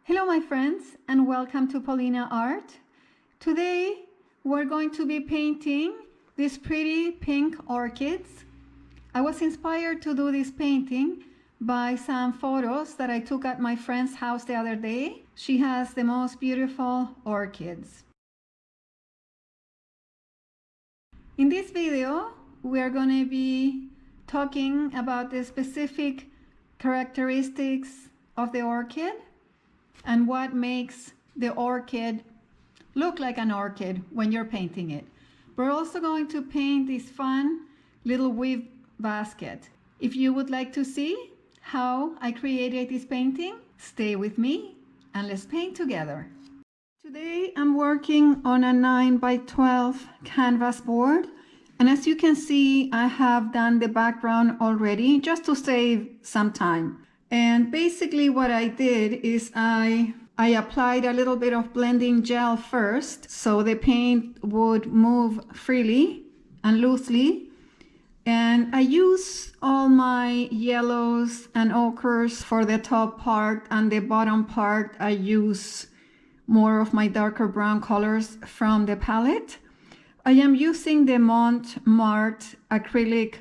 Hello my friends, and welcome to Paulina Art. Today we're going to be painting these pretty pink orchids. I was inspired to do this painting by some photos that I took at my friend's house the other day. She has the most beautiful orchids. In this video we are going to be talking about the specific characteristics of the orchid and what makes the orchid look like an orchid when you're painting it. We're also going to paint this fun little weave basket. If you would like to see how I created this painting, stay with me and let's paint together. Today I'm working on a 9x12 canvas board, and as you can see I have done the background already just to save some time. And basically what I did is I applied a little bit of blending gel first so the paint would move freely and loosely. And I use all my yellows and ochres for the top part, and the bottom part I use more of my darker brown colors from the palette. I am using the Mont Marte acrylic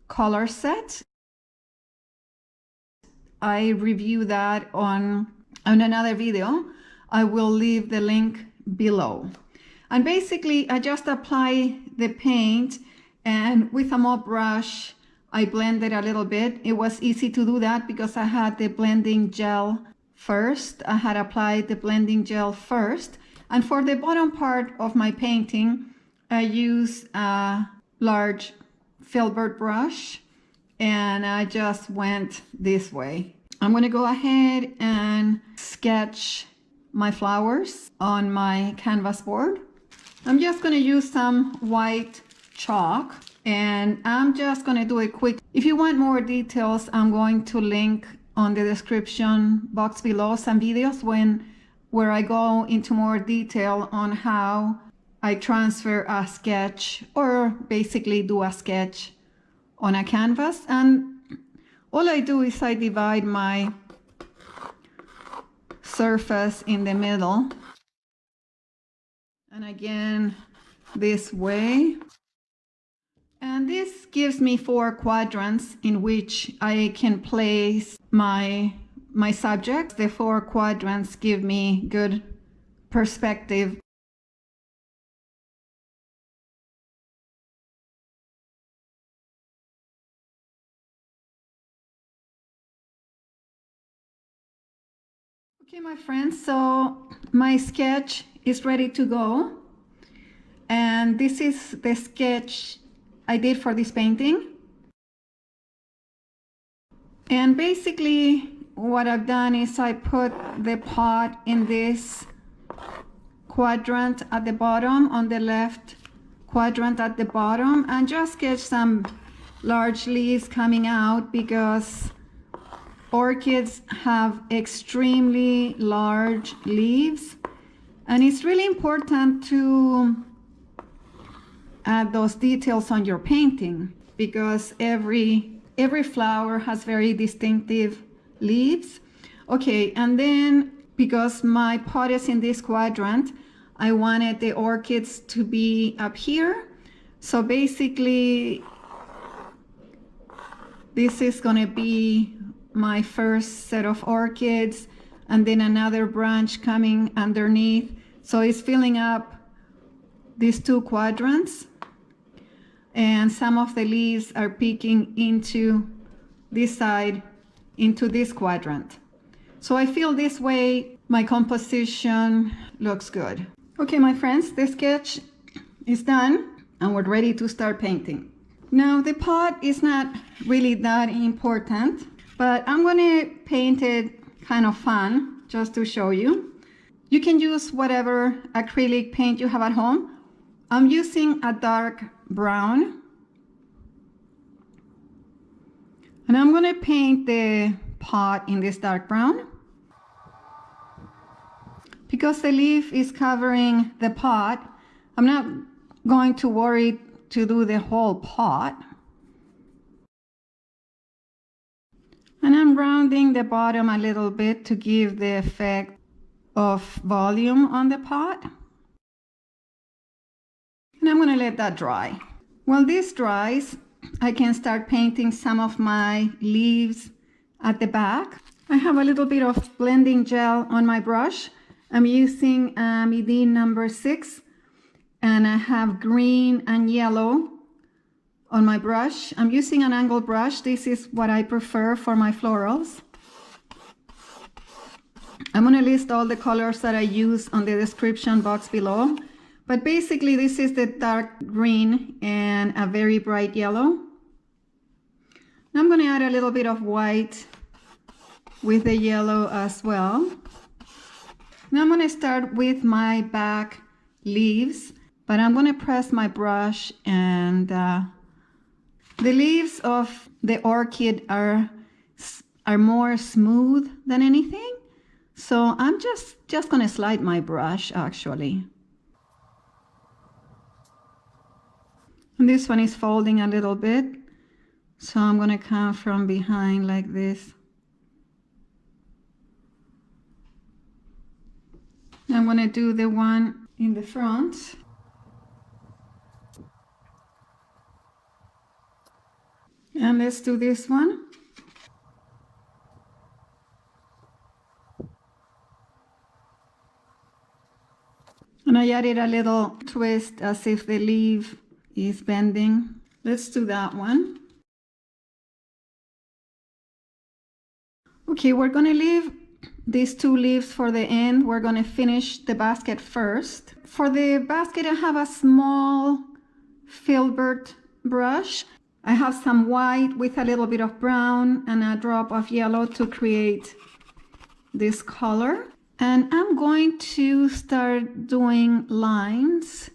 color set. I review that on another video. I will leave the link below. And basically I just apply the paint, and with a mop brush I blend it a little bit. It was easy to do that because I had the blending gel first. I had applied the blending gel first. And for the bottom part of my painting I use a large filbert brush, and I just went this way. I'm going to go ahead and sketch my flowers on my canvas board. I'm just going to use some white chalk, and I'm just going to do it quick. If you want more details, I'm going to link on the description box below some videos where I go into more detail on how I transfer a sketch, or basically do a sketch on a canvas. And all I do is I divide my surface in the middle, and again this way. And this gives me 4 quadrants in which I can place my subjects. The 4 quadrants give me good perspective. Okay, my friends, so my sketch is ready to go, and this is the sketch I did for this painting. And basically what I've done is I put the pot in this quadrant at the bottom, on the left quadrant at the bottom, and just sketch some large leaves coming out because orchids have extremely large leaves, and it's really important to add those details on your painting because every flower has very distinctive leaves. Okay, and then because my pot is in this quadrant, I wanted the orchids to be up here. So basically this is going to be my first set of orchids, and then another branch coming underneath. So it's filling up these 2 quadrants, and some of the leaves are peeking into this side, into this quadrant. So I feel this way my composition looks good. Okay, my friends, the sketch is done and we're ready to start painting. Now the pot is not really that important, but I'm going to paint it kind of fun just to show you. You can use whatever acrylic paint you have at home. I'm using a dark brown, and I'm going to paint the pot in this dark brown. Because the leaf is covering the pot, I'm not going to worry to do the whole pot. And I'm rounding the bottom a little bit to give the effect of volume on the pot. And I'm going to let that dry. While this dries, I can start painting some of my leaves at the back. I have a little bit of blending gel on my brush. I'm using MIDI number 6, and I have green and yellow on my brush. I'm using an angled brush. This is what I prefer for my florals. I'm going to list all the colors that I use on the description box below. But basically, this is the dark green and a very bright yellow. I'm going to add a little bit of white with the yellow as well. Now I'm going to start with my back leaves, but I'm going to press my brush, and the leaves of the orchid are more smooth than anything. So I'm just going to slide my brush actually. And this one is folding a little bit, so I'm going to come from behind like this. I'm going to do the one in the front. And let's do this one. And I added a little twist as if the leaf is bending. Let's do that one. Okay, we're going to leave these two leaves for the end. We're going to finish the basket first. For the basket, I have a small filbert brush. I have some white with a little bit of brown and a drop of yellow to create this color. And I'm going to start doing lines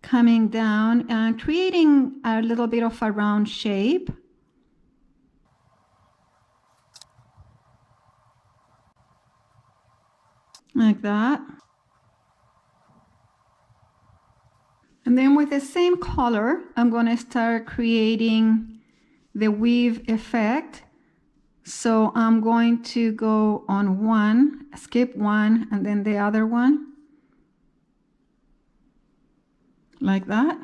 coming down and creating a little bit of a round shape. Like that. And then with the same color, I'm going to start creating the weave effect. So I'm going to go on one, skip one, and then the other one. Like that.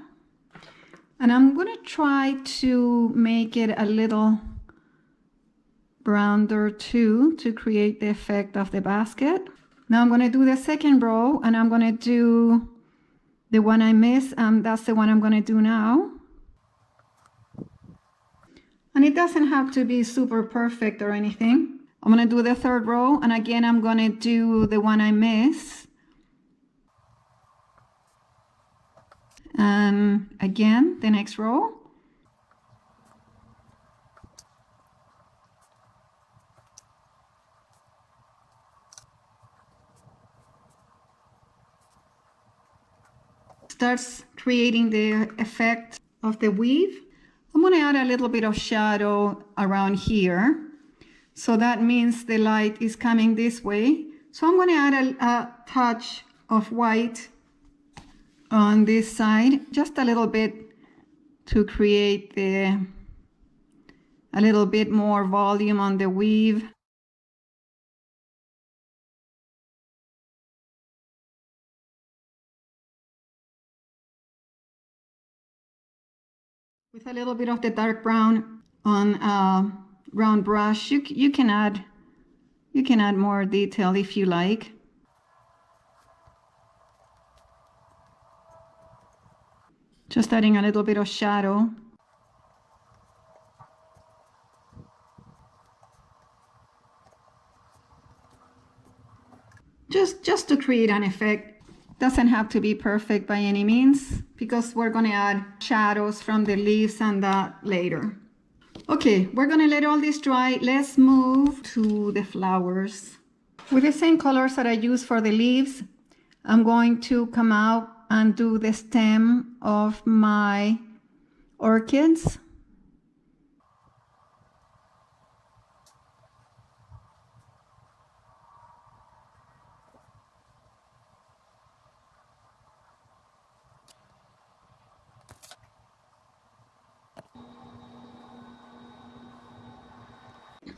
And I'm going to try to make it a little rounder too, to create the effect of the basket. Now I'm going to do the second row, and I'm going to do the one I missed, and that's the one I'm going to do now. And it doesn't have to be super perfect or anything. I'm going to do the third row, and again I'm going to do the one I missed. And again, the next row. Starts creating the effect of the weave. I'm going to add a little bit of shadow around here. So that means the light is coming this way. So I'm going to add a touch of white on this side, just a little bit, to create a little bit more volume on the weave. With a little bit of the dark brown on a round brush, you can add more detail if you like. Just adding a little bit of shadow. Just to create an effect. Doesn't have to be perfect by any means, because we're going to add shadows from the leaves and that later. Okay, we're going to let all this dry. Let's move to the flowers. With the same colors that I use for the leaves, I'm going to come out and do the stem of my orchids.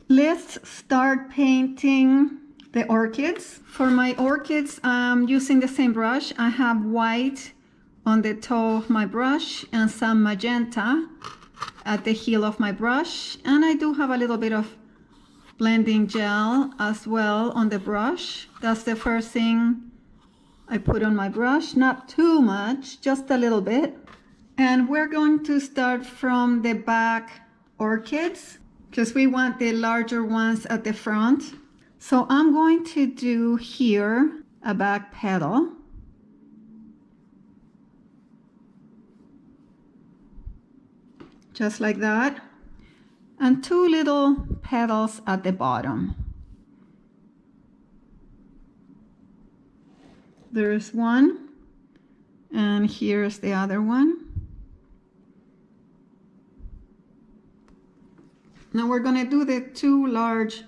Let's start painting the orchids. For my orchids, I'm using the same brush. I have white on the toe of my brush and some magenta at the heel of my brush. And I do have a little bit of blending gel as well on the brush. That's the first thing I put on my brush. Not too much, just a little bit. And we're going to start from the back orchids because we want the larger ones at the front. So I'm going to do here a back petal. Just like that. And two little petals at the bottom. There's one, and here's the other one. Now we're going to do the two large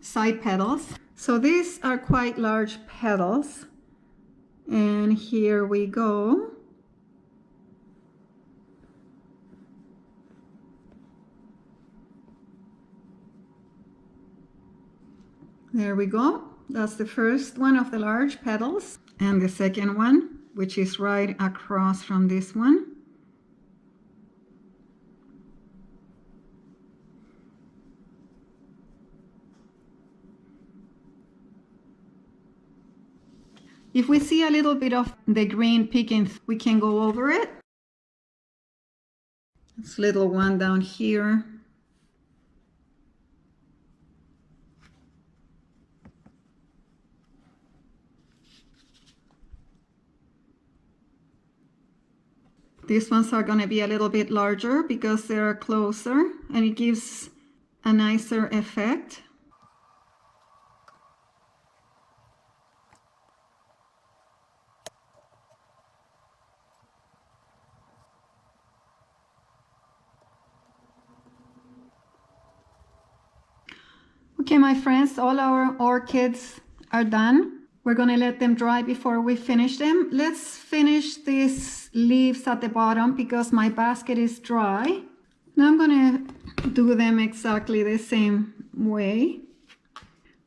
side petals. So these are quite large petals. And here we go. There we go. That's the first one of the large petals. And the second one, which is right across from this one. If we see a little bit of the green peeking, we can go over it. This little one down here. These ones are going to be a little bit larger because they're closer and it gives a nicer effect. Okay, my friends, all our orchids are done. We're going to let them dry before we finish them. Let's finish these leaves at the bottom because my basket is dry. Now I'm going to do them exactly the same way.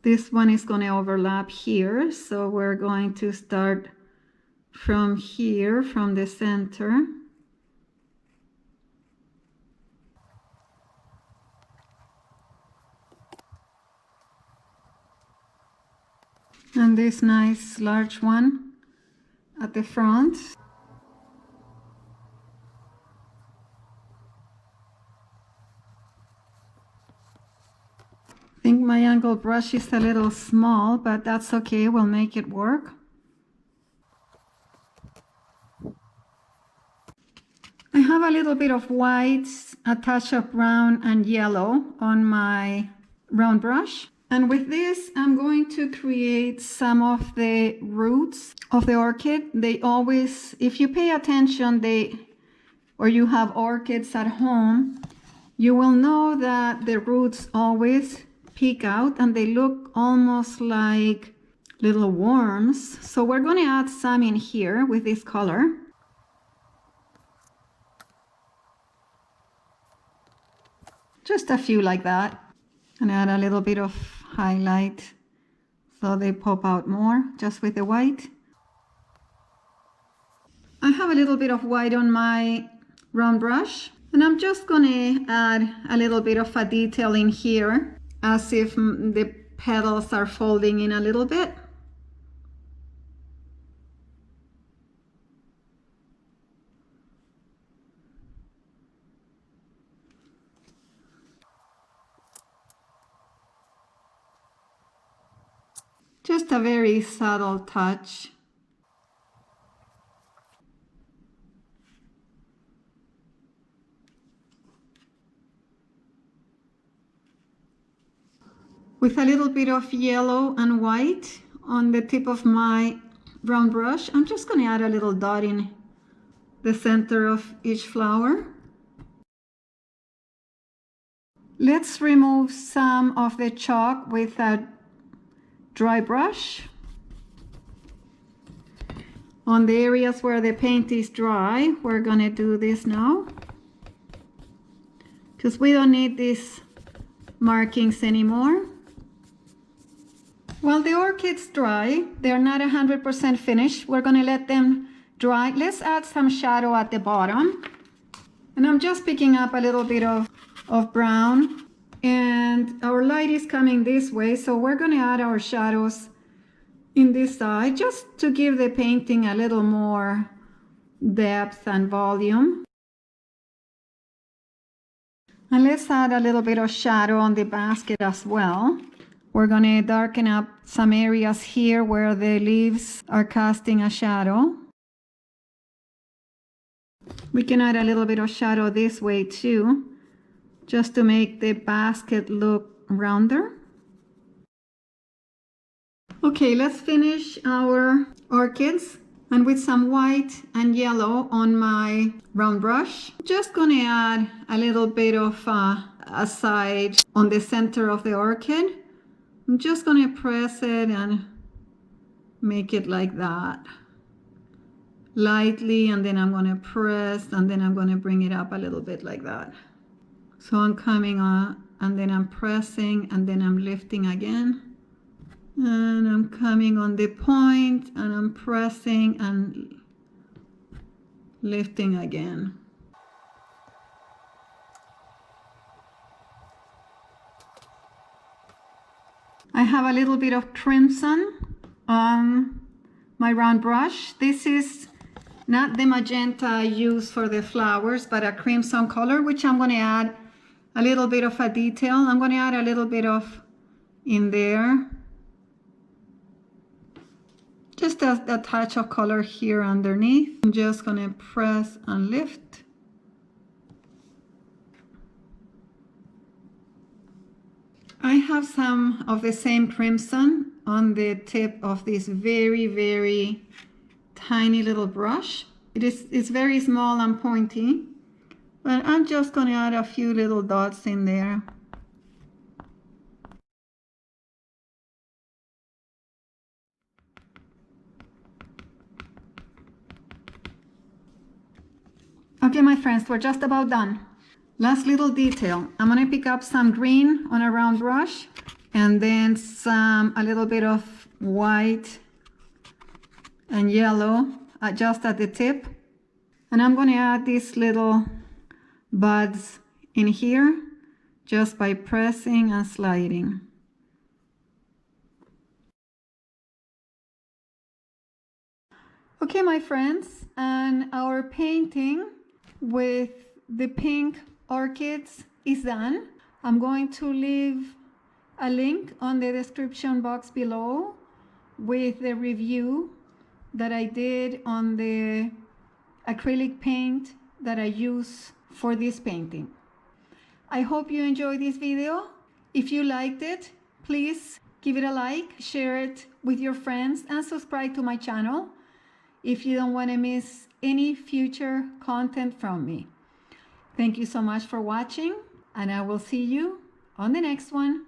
This one is going to overlap here, so we're going to start from here, from the center. And this nice large one at the front. I think my angle brush is a little small, but that's okay, we'll make it work. I have a little bit of white, a touch of brown and yellow on my round brush. And with this, I'm going to create some of the roots of the orchid. They always, if you pay attention, or you have orchids at home, you will know that the roots always peek out and they look almost like little worms. So we're going to add some in here with this color. Just a few like that. And add a little bit of highlight so they pop out more just with the white. I have a little bit of white on my round brush and I'm just going to add a little bit of a detail in here as if the petals are folding in a little bit. Just a very subtle touch. With a little bit of yellow and white on the tip of my round brush, I'm just going to add a little dot in the center of each flower. Let's remove some of the chalk with a dry brush. On the areas where the paint is dry, we're going to do this now because we don't need these markings anymore. While the orchids dry, they're not 100% finished. We're going to let them dry. Let's add some shadow at the bottom. And I'm just picking up a little bit of brown. And our light is coming this way, so we're going to add our shadows in this side just to give the painting a little more depth and volume. And let's add a little bit of shadow on the basket as well. We're going to darken up some areas here where the leaves are casting a shadow. We can add a little bit of shadow this way too, just to make the basket look rounder. Okay, let's finish our orchids. And with some white and yellow on my round brush, just going to add a little bit of a side on the center of the orchid. I'm just going to press it and make it like that. Lightly, and then I'm going to press, and then I'm going to bring it up a little bit like that. So I'm coming on, and then I'm pressing, and then I'm lifting again. And I'm coming on the point, and I'm pressing and lifting again. I have a little bit of crimson on my round brush. This is not the magenta I use for the flowers, but a crimson color, which I'm going to add a little bit of a detail. I'm going to add a little bit of in there. Just a touch of color here underneath. I'm just going to press and lift. I have some of the same crimson on the tip of this very, very tiny little brush. It's very small and pointy, but I'm just going to add a few little dots in there. Okay, my friends, we're just about done. Last little detail. I'm going to pick up some green on a round brush, and then a little bit of white and yellow just at the tip. And I'm going to add these little buds in here just by pressing and sliding. Okay, my friends, and our painting with the pink orchids is done. I'm going to leave a link on the description box below with the review that I did on the acrylic paint that I use for this painting. I hope you enjoyed this video. If you liked it, please give it a like, share it with your friends, and subscribe to my channel if you don't want to miss any future content from me. Thank you so much for watching, and I will see you on the next one.